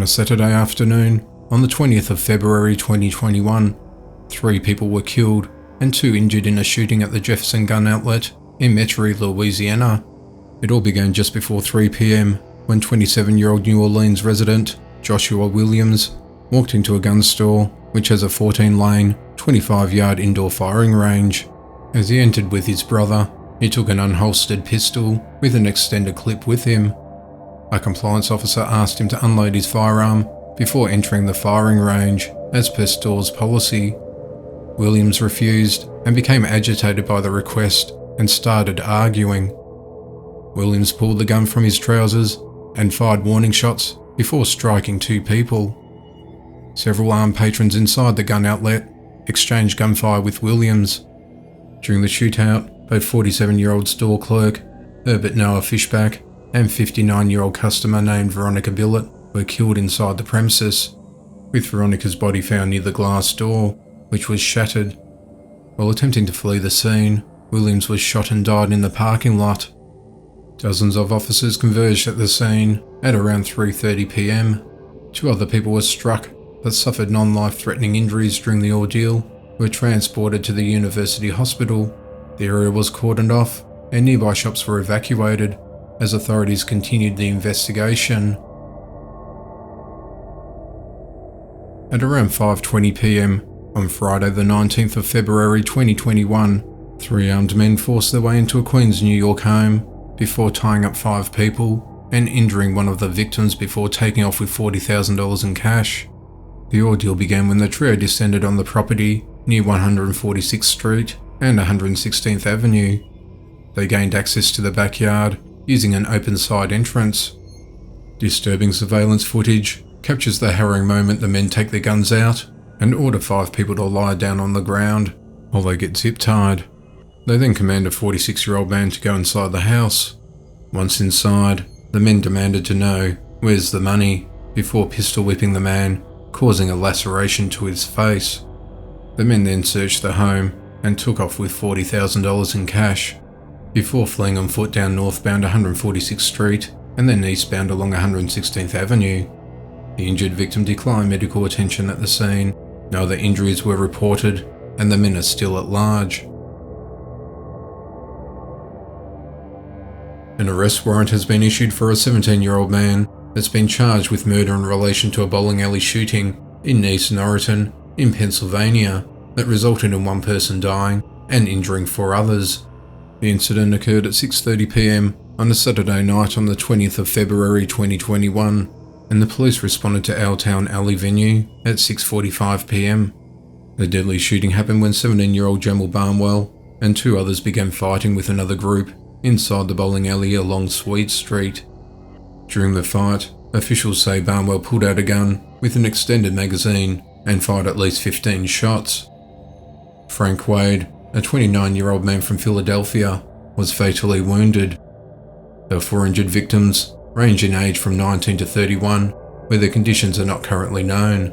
a Saturday afternoon, on the 20th of February 2021, 3 people were killed and 2 injured in a shooting at the Jefferson Gun Outlet in Metairie, Louisiana. It all began just before 3 p.m. when 27-year-old New Orleans resident Joshua Williams walked into a gun store which has a 14-lane, 25-yard indoor firing range. As he entered with his brother, he took an unholstered pistol with an extended clip with him. A compliance officer asked him to unload his firearm before entering the firing range, as per store's policy. Williams refused and became agitated by the request and started arguing. Williams pulled the gun from his trousers and fired warning shots before striking 2 people. Several armed patrons inside the gun outlet exchanged gunfire with Williams. During the shootout, both 47-year-old store clerk Herbert Noah Fishback and 59-year-old customer named Veronica Billett were killed inside the premises, with Veronica's body found near the glass door, which was shattered. While attempting to flee the scene, Williams was shot and died in the parking lot. Dozens of officers converged at the scene at around 3:30 p.m. 2 other people were struck but suffered non-life-threatening injuries during the ordeal, were transported to the University Hospital. The area was cordoned off and nearby shops were evacuated as authorities continued the investigation. At around 5:20 p.m. on Friday the 19th of February 2021, 3 armed men forced their way into a Queens, New York home before tying up 5 people and injuring one of the victims before taking off with $40,000 in cash. The ordeal began when the trio descended on the property near 146th Street and 116th Avenue. They gained access to the backyard using an open side entrance. Disturbing surveillance footage captures the harrowing moment the men take their guns out and order 5 people to lie down on the ground while they get zip-tied. They then command a 46-year-old man to go inside the house. Once inside, the men demanded to know, "Where's the money?" before pistol whipping the man, causing a laceration to his face. The men then searched the home and took off with $40,000 in cash, before fleeing on foot down northbound 146th Street and then eastbound along 116th Avenue. The injured victim declined medical attention at the scene. No other injuries were reported, and the men are still at large. An arrest warrant has been issued for a 17-year-old man that's been charged with murder in relation to a bowling alley shooting in East Norriton, in Pennsylvania, that resulted in 1 person dying and injuring 4 others. The incident occurred at 6:30 p.m. on a Saturday night on the 20th of February 2021, and the police responded to Owltown Alley venue at 6:45 p.m. The deadly shooting happened when 17-year-old Jamal Barnwell and 2 others began fighting with another group inside the bowling alley along Sweet Street. During the fight, officials say Barnwell pulled out a gun with an extended magazine and fired at least 15 shots. Frank Wade, a 29-year-old man from Philadelphia, was fatally wounded. There were 4 injured victims, range in age from 19 to 31, where their conditions are not currently known.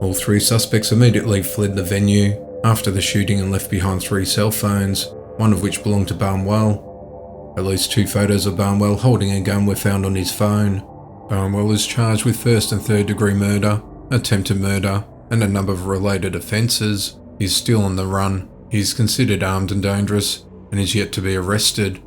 All 3 suspects immediately fled the venue after the shooting and left behind 3 cell phones, one of which belonged to Barnwell. At least 2 photos of Barnwell holding a gun were found on his phone. Barnwell is charged with 1st and 3rd degree murder, attempted murder, and a number of related offences. He's still on the run. He is considered armed and dangerous and is yet to be arrested.